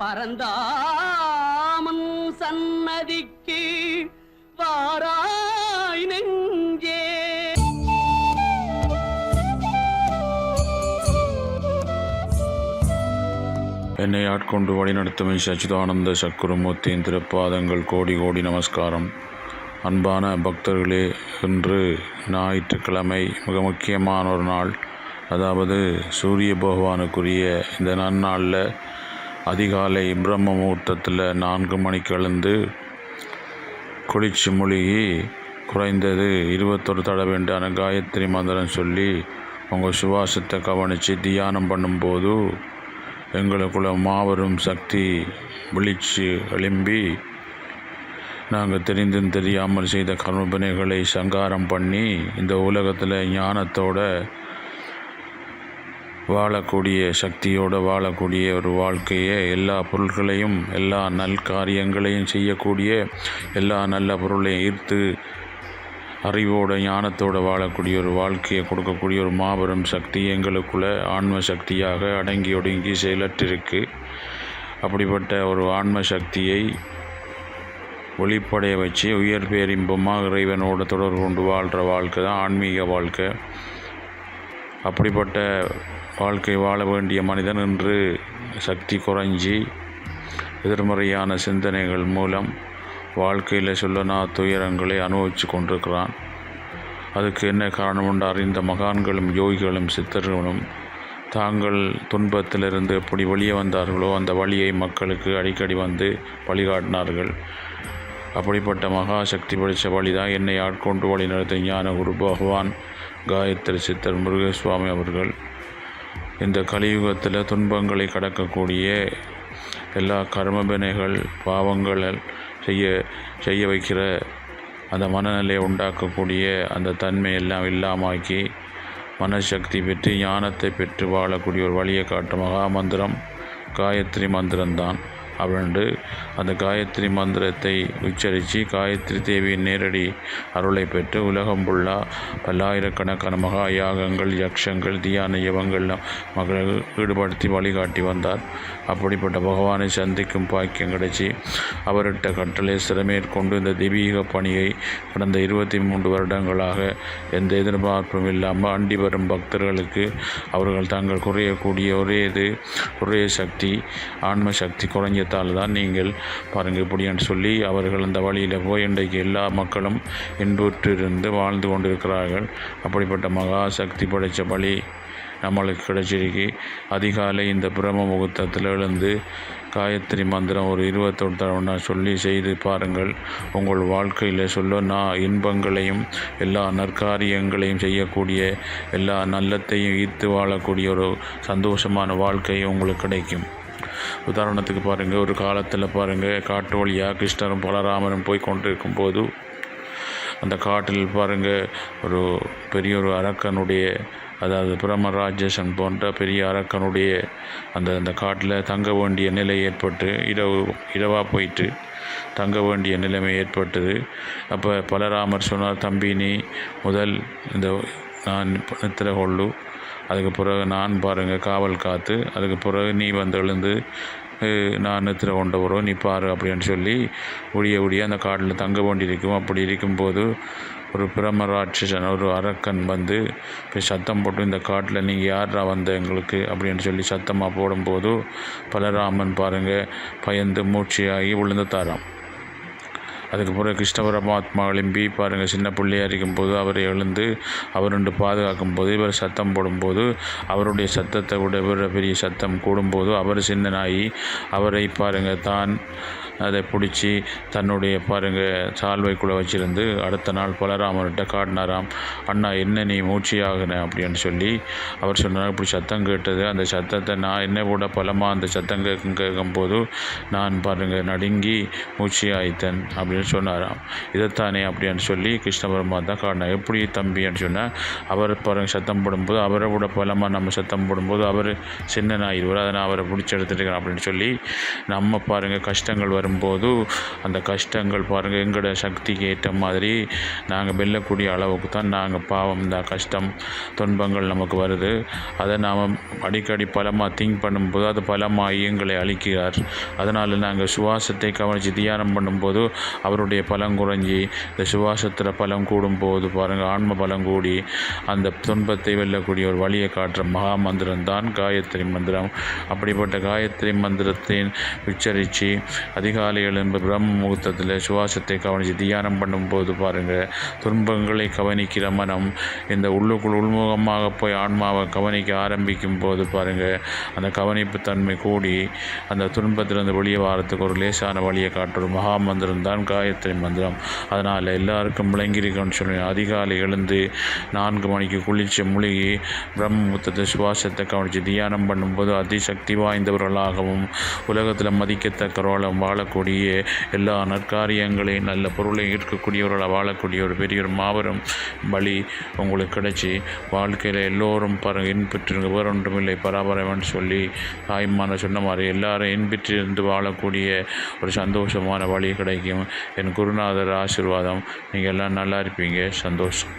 பரந்தாமன் சன்னதிக்கு வாராய் நெஞ்சே. என்னை ஆட்கொண்டு வழிநடத்தும் சச்சிதானந்த சக்குருமூர்த்தியின் திருப்பாதங்கள் கோடி கோடி நமஸ்காரம். அன்பான பக்தர்களே, இன்று ஞாயிற்றுக்கிழமை மிக முக்கியமான ஒரு நாள். அதாவது சூரிய பகவானுக்குரிய இந்த நன்னாளில் அதிகாலை பிரம்ம முகூர்த்தத்தில் 4 மணிக்கு எழுந்து குளிச்சு மூழ்கி குறைந்தது 21 தடவைண்டான காயத்ரி மந்திரம் சொல்லி உங்கள் சுவாசத்தை கவனித்து தியானம் பண்ணும்போது எங்களுக்குள்ள மாபெரும் சக்தி விழிச்சு எழும்பி நாங்கள் தெரிந்தும் தெரியாமல் செய்த கர்மபிணைகளை சங்காரம் பண்ணி இந்த உலகத்தில் ஞானத்தோட வாழக்கூடிய சக்தியோடு வாழக்கூடிய ஒரு வாழ்க்கையை, எல்லா பொருள்களையும் எல்லா காரியங்களையும் செய்யக்கூடிய எல்லா நல்ல பொருளையும் ஈர்த்து அறிவோட ஞானத்தோடு வாழக்கூடிய ஒரு வாழ்க்கையை கொடுக்கக்கூடிய ஒரு மாபெரும் சக்தி எங்களுக்குள்ளே ஆன்ம சக்தியாக அடங்கி ஒடுங்கி செயலற்றிருக்கு. அப்படிப்பட்ட ஒரு ஆன்ம சக்தியை ஒளிப்படைய வச்சு உயர் பேரின்பமாக இறைவனோட தொடர்பு கொண்டு வாழ்கிற வாழ்க்கை தான் ஆன்மீக வாழ்க்கை. அப்படிப்பட்ட வாழ்க்கை வாழ வேண்டிய மனிதன் இன்று சக்தி குறைஞ்சி எதிர்மறையான சிந்தனைகள் மூலம் வாழ்க்கையில் சொல்லனா துயரங்களை அனுபவித்து கொண்டிருக்கிறான். அதுக்கு என்ன காரணம் என்று அறிந்த மகான்களும் யோகிகளும் சித்தர்களும் தாங்கள் துன்பத்திலிருந்து எப்படி வெளியே வந்தார்களோ அந்த வழியை மக்களுக்கு அடிக்கடி வந்து வழிகாட்டினார்கள். அப்படிப்பட்ட மகா சக்தி படைத்த வழி தான் என்னை ஆட்கொண்டு வழி நடத்த ஞான குரு பகவான் காயத்ரி சித்தர் முருகசுவாமி அவர்கள். இந்த கலியுகத்தில் துன்பங்களை கடக்கக்கூடிய எல்லா கர்மபிணைகள் பாவங்கள் செய்ய வைக்கிற அந்த மனநிலையை உண்டாக்கக்கூடிய அந்த தன்மையெல்லாம் இல்லாமாக்கி மனசக்தி பெற்று ஞானத்தை பெற்று வாழக்கூடிய ஒரு வழியை காட்டும் மகா மந்திரம் காயத்ரி மந்திரம்தான். அப்படின்ட்டு அந்த காயத்ரி மந்திரத்தை உச்சரித்து காயத்ரி தேவியின் நேரடி அருளை பெற்று உலகம் ஃபுல்லாக பல்லாயிரக்கணக்கான மகா யாகங்கள் யக்ஷங்கள் தியான யவங்கள்லாம் மக்களை ஈடுபடுத்தி வழிகாட்டி வந்தார். அப்படிப்பட்ட பகவானை சந்திக்கும் பாக்கியம் கிடைச்சி அவர்கிட்ட கட்டளை சிறமேற்கொண்டு இந்த தெய்வீக பணியை கடந்த 23 வருடங்களாக எந்த எதிர்பார்ப்பும் இல்லாமல் அண்டி வரும் பக்தர்களுக்கு அவர்கள் தாங்கள் குறையக்கூடிய ஒரே சக்தி ஆன்ம சக்தி குறைஞ்ச தான் நீங்கள் பாருங்கள் இப்படின்னு சொல்லி அவர்கள் அந்த வழியில் போய் இன்றைக்கு எல்லா மக்களும் இன்புற்றிருந்து வாழ்ந்து கொண்டிருக்கிறார்கள். அப்படிப்பட்ட மகா சக்தி படைத்த வழி நம்மளுக்கு கிடைச்சிருக்கு. அதிகாலை இந்த பிரம்ம முகூர்த்தத்தில் எழுந்து காயத்ரி மந்திரம் ஒரு 21 தடவை சொல்லி செய்து பாருங்கள். உங்கள் வாழ்க்கையில் இன்பங்களையும் எல்லா நற்காரியங்களையும் செய்யக்கூடிய எல்லா நல்லத்தையும் ஈர்த்து வாழக்கூடிய ஒரு சந்தோஷமான வாழ்க்கை உங்களுக்கு கிடைக்கும். உதாரணத்துக்கு பாருங்கள், ஒரு காலத்தில் பாருங்கள் காட்டு வழியாக கிருஷ்ணரும் பலராமரும் போய் கொண்டிருக்கும் போது அந்த காட்டில் பாருங்கள் ஒரு பெரிய ஒரு அரக்கனுடைய, அதாவது பிரம்மராஜேசன் போன்ற பெரிய அரக்கனுடைய அந்த காட்டில் தங்க வேண்டிய நிலை ஏற்பட்டு இரவாக போயிட்டு தங்க வேண்டிய நிலைமை ஏற்பட்டது. அப்போ பலராமர் சொன்னார், தம்பி நீ முதல் இந்த நான் நித்திர கொள்ளு, அதுக்கு பிறகு நான் பாருங்கள் காவல் காத்து, அதுக்கு பிறகு நீ வந்து எழுந்து நான் நித்திர கொண்டு வரோம் நீ பாரு அப்படின்னு சொல்லி விடிய அந்த காட்டில் தங்க வேண்டியிருக்கும். அப்படி இருக்கும்போது ஒரு பிரம்மராட்சசன் ஒரு அரக்கன் வந்து இப்போ சத்தம் போட்டு இந்த காட்டில் நீங்கள் யாரா வந்த எங்களுக்கு அப்படின்னு சொல்லி சத்தமாக போடும்போது பலராமன் பாருங்கள் பயந்து மூச்சியாகி விழுந்துத்தாராம். அதுக்கு பிறகு கிருஷ்ண பரமாத்மா எழும்பி பாருங்கள் சின்ன பிள்ளையாக இருக்கும்போது அவரை எழுந்து அவருண்டு பாதுகாக்கும் போது இவர் சத்தம் போடும்போது அவருடைய சத்தத்தை விட பெரிய சத்தம் கூடும்போது அவர் சின்னனாகி அவரை பாருங்கள் தான் அதை பிடிச்சி தன்னுடைய பாருங்கள் சால்வைக்குள்ளே வச்சுருந்து அடுத்த நாள் பலராமர்கிட்ட காட்டினாராம். அண்ணா என்ன நீ மூச்சியாகின அப்படின்னு சொல்லி அவர் சொன்னார். இப்படி சத்தம் கேட்டது, அந்த சத்தத்தை நான் என்ன கூட பலமாக அந்த சத்தம் கேட்கும்போது நான் பாருங்கள் நடுங்கி மூச்சியாயித்தன் அப்படின்னு சொல்லி சொன்னாராம். இதைத்தானே அப்படின்னு சொல்லி கிருஷ்ண பரமாத்மா காட்டினார். எப்படி தம்பின்னு சொன்னால், அவர் பாருங்க சத்தம் போடும்போது அவரை விட பலமாக நம்ம சத்தம் போடும்போது அவர் சின்னனாகிடுவார். அதை நான் அவரை பிடிச்சி எடுத்துட்டுக்கிறேன் அப்படின்னு சொல்லி, நம்ம பாருங்கள் கஷ்டங்கள் வரும்போது அந்த கஷ்டங்கள் பாருங்கள் எங்களோட சக்திக்கு ஏற்ற மாதிரி நாங்கள் வெல்லக்கூடிய அளவுக்கு தான் நாங்கள் பாவம் இந்த கஷ்டம் துன்பங்கள் நமக்கு வருது. அதை நாம் அடிக்கடி பலமாக திங்க் பண்ணும்போது அது பலமாக எங்களை அழிக்கிறார். அதனால் நாங்கள் சுவாசத்தை கவனித்து தியானம் பண்ணும்போது அவருடைய பலம் குறைஞ்சி இந்த சுவாசத்தில் பலம் கூடும்போது பாருங்கள் ஆன்ம பலம் கூடி அந்த துன்பத்தை வெல்லக்கூடிய ஒரு வழியை காட்டுற மகா மந்திரம் தான் காயத்ரி மந்திரம். அப்படிப்பட்ட காயத்ரி மந்திரத்தின் உச்சரித்து அதிகாலை எழும்ப பிரம்ம முகூர்த்தத்தில் சுவாசத்தை கவனித்து தியானம் பண்ணும்போது பாருங்கள் துன்பங்களை கவனிக்கிற மனம் இந்த உள்ளுக்குள் உள்முகமாக போய் ஆன்மாவை கவனிக்க ஆரம்பிக்கும் போது பாருங்கள் அந்த கவனிப்பு தன்மை கூடி அந்த துன்பத்திலிருந்து வெளியே வாரத்துக்கு ஒரு லேசான வழியை காட்டுற மகா மந்திரம் தான் காயத்ரி மந்திரம். அதனால் எல்லாருக்கும் விளங்கியிருக்கணும்னு சொல்லி அதிகாலை எழுந்து 4 மணிக்கு குளிச்சு முழுகி பிரம்ம முகூர்த்தத்தை சுவாசத்தை கவனித்து தியானம் பண்ணும்போது அதிசக்தி வாய்ந்தவர்களாகவும் உலகத்தில் மதிக்கத்தக்கவர்களும் வாழக்கூடிய எல்லா நற்காரியங்களையும் நல்ல பொருளை ஈர்க்கக்கூடியவர்களாக வாழக்கூடிய ஒரு பெரிய ஒரு மாபெரும் வழி உங்களுக்கு கிடைச்சி வாழ்க்கையில் எல்லோரும் பாருங்கள் இன்பெற்றிருங்க வேறு ஒன்றுமில்லை பராபரம்னு சொல்லி தாய்மான சொன்ன மாதிரி எல்லாரும் இன்பெற்றிருந்து வாழக்கூடிய ஒரு சந்தோஷமான வழி கிடைக்கும். என் குருநாதர் ஆசீர்வாதம். நீங்கள் எல்லாம் நல்லா இருப்பீங்க. சந்தோஷம்.